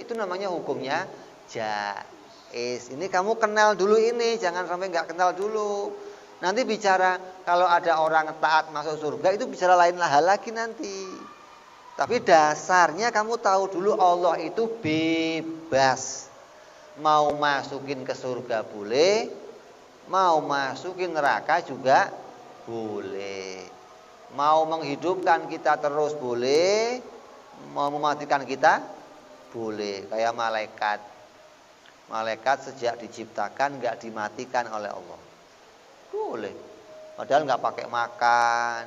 Itu namanya hukumnya jaiz. Ini kamu kenal dulu ini, jangan sampai nggak kenal dulu. Nanti bicara kalau ada orang taat masuk surga itu bicara lain hal lagi nanti. Tapi dasarnya kamu tahu dulu Allah itu bebas. Mau masukin ke surga boleh, mau masukin neraka juga boleh. Mau menghidupkan kita terus boleh, mau mematikan kita boleh. Kayak malaikat. Malaikat sejak diciptakan nggak dimatikan oleh Allah. Boleh. Padahal nggak pakai makan,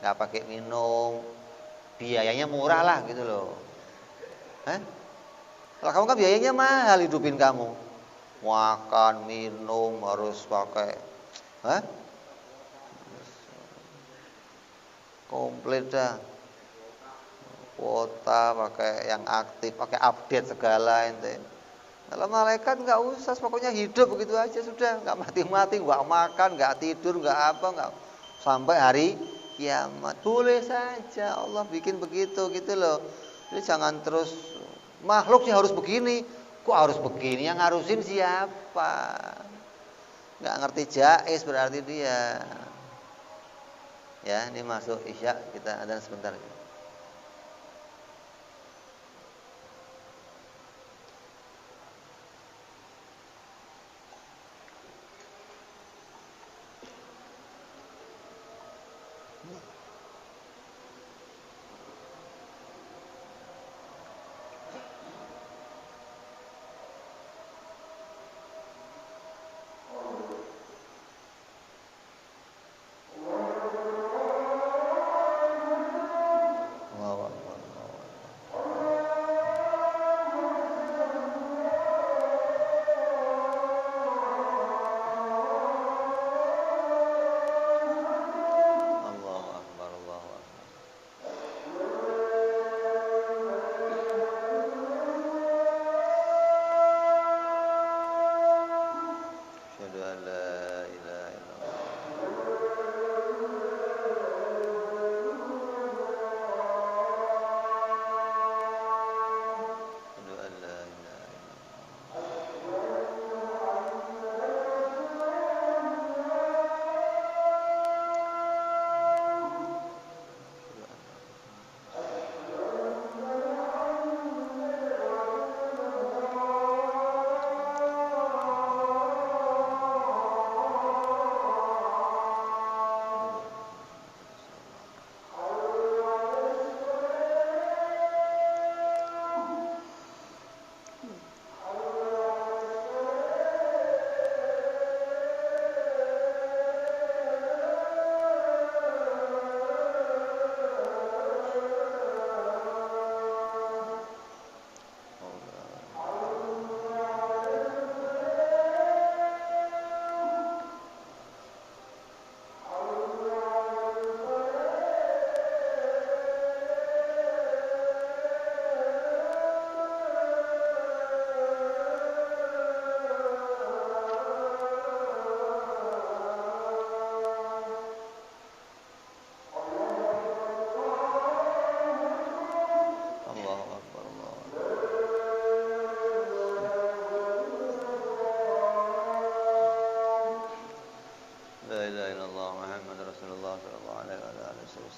nggak pakai minum, biayanya murah lah gitu loh. Kalau kamu kan biayanya mahal hidupin kamu. Makan, minum harus pakai, komplit dah. Kuota, pakai yang aktif, pakai update segala ente. Kalau malaikat nggak usah, pokoknya hidup begitu aja sudah, nggak mati-mati, nggak makan, nggak tidur, nggak apa, nggak sampai hari kiamat. Boleh saja Allah bikin begitu gitu loh. Jadi jangan terus makhluk sih harus begini, kok harus begini? Yang ngarusin siapa? Nggak ngerti jaiz berarti dia. Ya, ini masuk isya, kita adzan sebentar.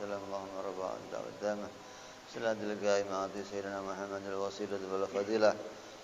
اللهم رب الدعوة التامة صلاة القائمة سيدنا محمد الوسيلة والفضيلة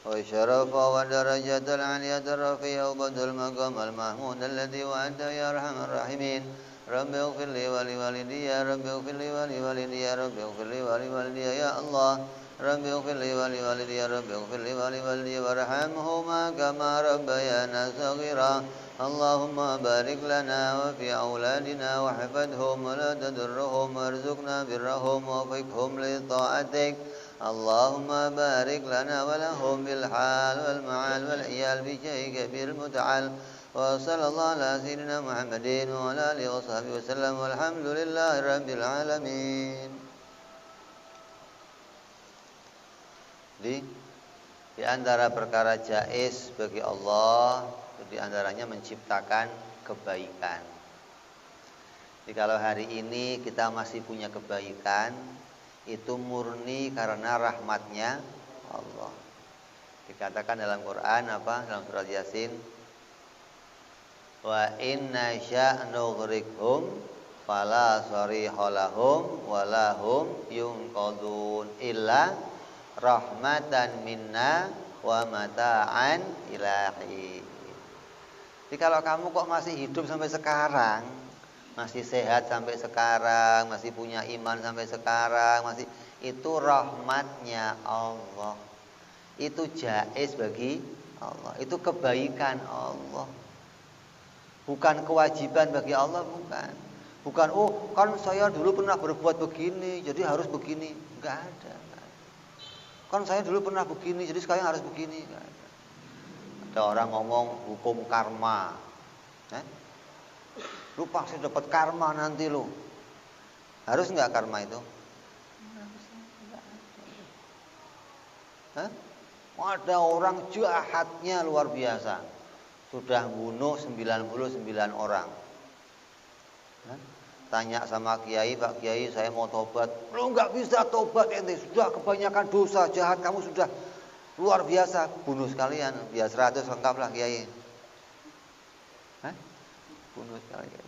والشرف والدرجة العالية الرفيعة وبدء المقام المحمود الذي وعدته يا أرحم الراحمين رب اغفر لي ولوالدي يا رب اغفر لي ولوالدي يا رب اغفر لي ولوالدي يا الله رب اغفر لي ولوالدي يا رب اغفر لي ولوالدي وارحمهما كما ربيانا صغيرا اللهم بارك لنا وفي أولادنا واحفظهم ولا تضرهم وارزقنا برهم ووفقهم لطاعتك اللهم بارك لنا ولهم بالحال والمعال والعيال بشيء كبير متعال وصلى الله على سيدنا محمد وعلى آله وصحبه وسلم والحمد لله رب العالمين. Di antara perkara jaiz bagi Allah, di antaranya menciptakan kebaikan. Jadi kalau hari ini kita masih punya kebaikan, itu murni karena rahmatnya Allah. Dikatakan dalam Quran apa? Dalam surat Yasin, wa inna sya' nughriqhum fala sariha lahum wala hum yunqadun illa rahmatan minna wa mata'an ilahi. Jadi kalau kamu kok masih hidup sampai sekarang, masih sehat sampai sekarang, masih punya iman sampai sekarang, masih itu rahmatnya Allah. Itu jaiz bagi Allah. Itu kebaikan Allah. Bukan kewajiban bagi Allah, bukan. Bukan, oh kan saya dulu pernah berbuat begini, jadi harus begini. Enggak ada. Kan saya dulu pernah begini, jadi sekarang harus begini. Enggak ada. Ada orang ngomong hukum karma. Lu pasti dapat karma nanti lu. Harus enggak karma itu? Ada orang jahatnya luar biasa. Sudah bunuh 99 orang. Tanya sama kiai, Pak Kiai saya mau tobat. Lu nggak bisa tobat ente, sudah kebanyakan dosa jahat kamu sudah luar biasa. Bunuh sekalian, biar 100 lengkaplah Kiai. Bunuh sekalian.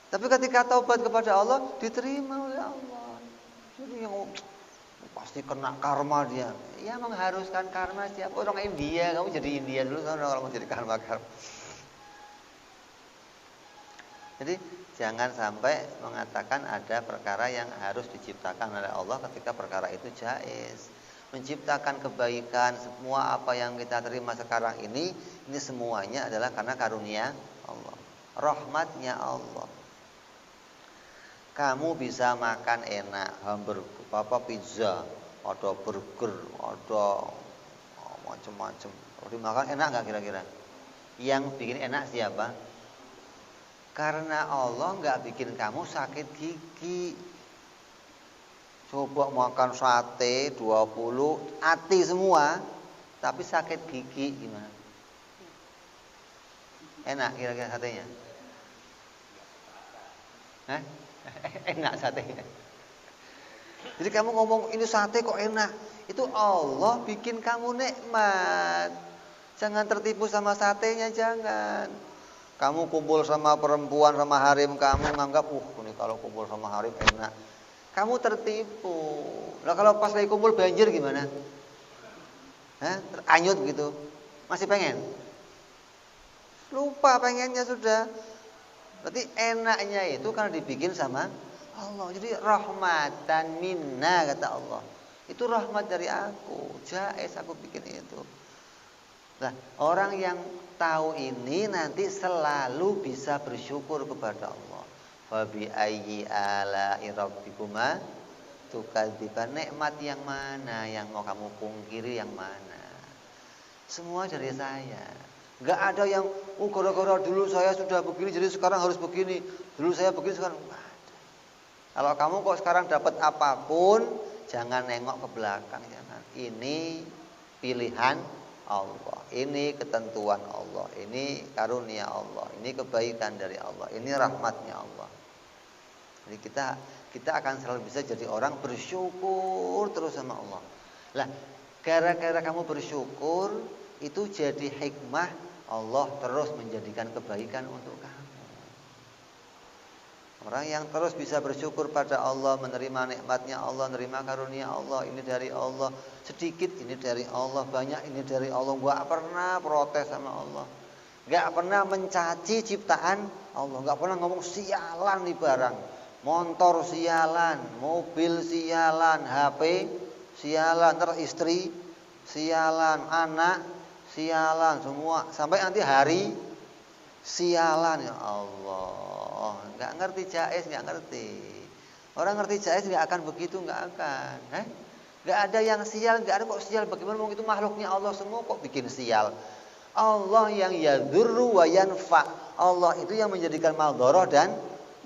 Tapi ketika taubat kepada Allah diterima oleh Allah. Jadi yang pasti kena karma dia. Ya mengharuskan karma siapa orang India, kamu jadi India dulu kalau mau jadi karma. Jadi jangan sampai mengatakan ada perkara yang harus diciptakan oleh Allah ketika perkara itu jaiz. Menciptakan kebaikan, semua apa yang kita terima sekarang ini semuanya adalah karena karunia Allah, rahmatnya Allah. Kamu bisa makan enak, hamburger, pizza, ada burger, ada macam-macam. Kalau dimakan enak nggak kira-kira? Yang bikin enak siapa? Karena Allah nggak bikin kamu sakit gigi. Coba makan sate 20, ati semua, tapi sakit gigi gimana? Enak kira-kira satenya? Enak satenya. Jadi kamu ngomong ini sate kok enak, itu Allah bikin kamu nikmat. Jangan tertipu sama satenya, jangan. Kamu kumpul sama perempuan, sama harim kamu nganggap, ini kalau kumpul sama harim enak. Kamu tertipu. Lah kalau pas lagi kumpul banjir gimana? Teranyut gitu. Masih pengen? Lupa pengennya sudah. Berarti enaknya itu karena dibikin sama Allah. Jadi rahmatan minna kata Allah. Itu rahmat dari aku. Jaiz aku bikin itu. Nah, orang yang tahu ini nanti selalu bisa bersyukur kepada Allah. Wa bi ayyi ala'i rabbikuma tukadziban. Nikmat yang mana yang mau kamu pungkiri, yang mana? Semua dari saya. Enggak ada yang gara-gara dulu saya sudah begini jadi sekarang harus begini. Dulu saya begini sekarang enggak ada. Kalau kamu kok sekarang dapat apapun, jangan nengok ke belakang, jangan. Ini pilihan Allah, ini ketentuan Allah, ini karunia Allah, ini kebaikan dari Allah, ini rahmatnya Allah. Jadi kita akan selalu bisa jadi orang bersyukur terus sama Allah. Lah, gara-gara kamu bersyukur itu jadi hikmah Allah terus menjadikan kebaikan untuk kamu. Orang yang terus bisa bersyukur pada Allah, menerima nikmatnya Allah, menerima karunia Allah, ini dari Allah, sedikit ini dari Allah, banyak ini dari Allah, enggak pernah protes sama Allah. Enggak pernah mencaci ciptaan Allah, enggak pernah ngomong sialan nih barang. Motor sialan, mobil sialan, HP sialan, terus istri sialan, anak sialan, semua sampai nanti hari sialan. Ya Allah, nggak ngerti jaiz, nggak ngerti. Orang ngerti jaiz nggak akan begitu, nggak akan. Nggak ada yang sial, nggak ada kok sial. Bagaimana mau itu makhluknya Allah semua kok bikin sial? Allah yang yadurru wa yanfa. Allah itu yang menjadikan maldoroh dan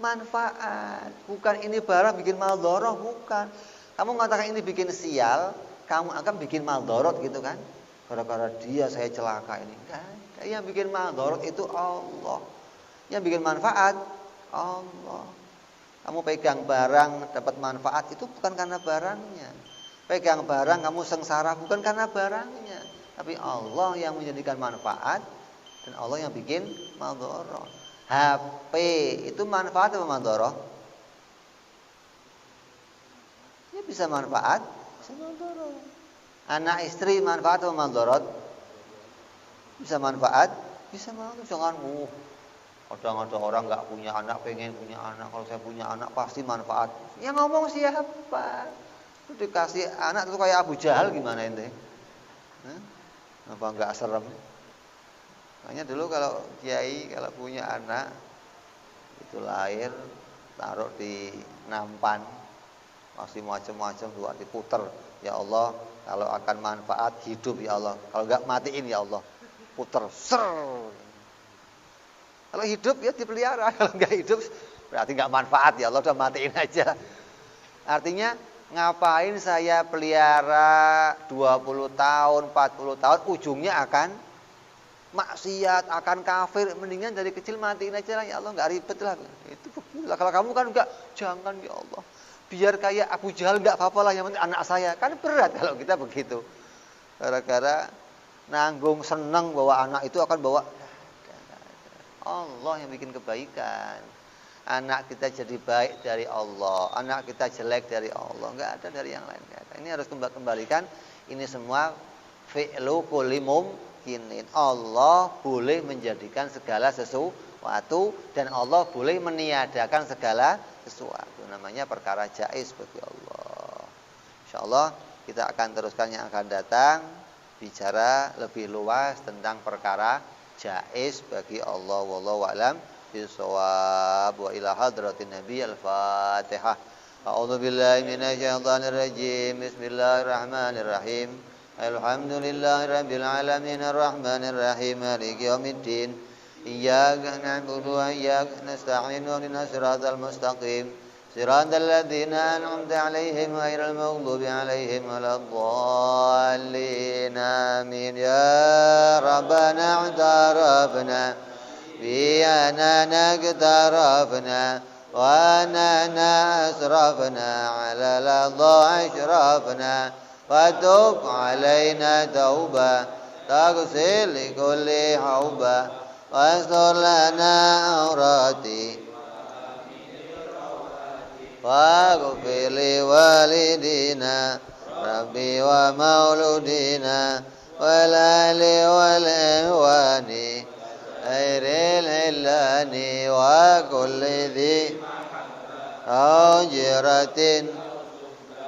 manfaat. Bukan ini barang bikin maldoroh, bukan. Kamu mengatakan ini bikin sial, kamu akan bikin maldorot gitu kan? Gara-gara dia saya celaka ini. Enggak. Yang bikin maldorot itu Allah. Yang bikin manfaat Allah. Kamu pegang barang dapat manfaat itu bukan karena barangnya. Pegang barang kamu sengsara bukan karena barangnya, tapi Allah yang menjadikan manfaat dan Allah yang bikin maldorot. HP itu manfaat apa mandoroh? Ya bisa manfaat, bisa mandoroh. Anak istri manfaat atau mandorot? Bisa manfaat, bisa mandorot. Jangan kadang ada orang nggak punya anak, pengen punya anak. Kalau saya punya anak pasti manfaat. Yang ngomong siapa? Itu dikasih anak itu kayak Abu Jahal gimana ente? Apa nggak serem? Makanya dulu kalau kiai kalau punya anak itu lahir taruh di nampan, masih macam-macam buat diputer. Ya Allah, kalau akan manfaat hidup ya Allah. Kalau enggak matiin ya Allah. Puter. Ser. Kalau hidup ya dipelihara. Kalau enggak hidup berarti enggak manfaat ya Allah, udah matiin aja. Artinya ngapain saya pelihara 20 tahun, 40 tahun ujungnya akan maksiat, akan kafir. Mendingan dari kecil matiin aja lah ya Allah, enggak ribet lah. Itu begitulah. Kalau kamu kan enggak, jangan ya Allah. Biar kayak Abu Jahal enggak apa-apa lah, yang penting anak saya. Kan berat kalau kita begitu. Gara-gara nanggung senang bahwa anak itu akan bawa Allah yang bikin kebaikan. Anak kita jadi baik dari Allah, anak kita jelek dari Allah, enggak ada dari yang lain. Ini harus kembalikan. Ini semua fi'lu kulli mumkinin. Allah boleh menjadikan segala sesuatu dan Allah boleh meniadakan segala sesuatu. Namanya perkara jaiz bagi Allah. Insyaallah kita akan teruskan yang akan datang bicara lebih luas tentang perkara jaiz bagi Allah. Wallahu a'lam bishawab. Wa ila hadratin nabi al-fatihah. A'udzu billahi minasyaitonir rajim. Bismillahirrahmanirrahim. Alhamdulillahirabbil alamin arrahmanir rahim maliki yaumiddin. Iyyaka na'budu wa iyyaka nasta'in ihdinas siratal mustaqim. Siratal ladzina an'amta 'alaihim ghairil maghdubi 'alaihim waladdallin. Amin. Ya Rabbana i'tarafna bi anana iktarafna wa anana asrafna 'ala al-adha ashrafna wa tub 'alaina tauba taghsil li kulli hauba واستر لنا عوراتي واغفر لوالدينا ربي ومولودينا والأهل والإخوان غير العلان وكل ذي حجرة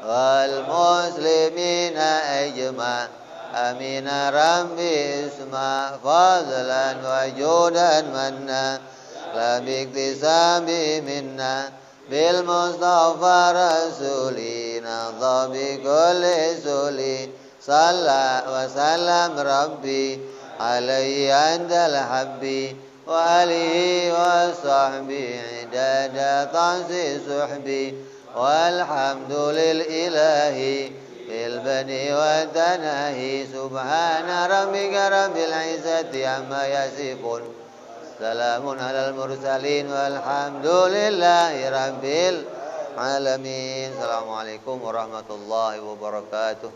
والمسلمين أجمع Amin Rabbi isma fadlan wa judan manna la biktisabi minna bil mustafa rasulina dhabi kulli suli salla wa salam Rabbi alaihi andal habbi wa alihi wa sahbihi idada tansi suhbi walhamdulil ilahi بالبني والتناهي سبحان ربك رب العزة عما يصفون سلام على المرسلين والحمد لله رب العالمين. Assalamualaikum warahmatullahi wabarakatuh.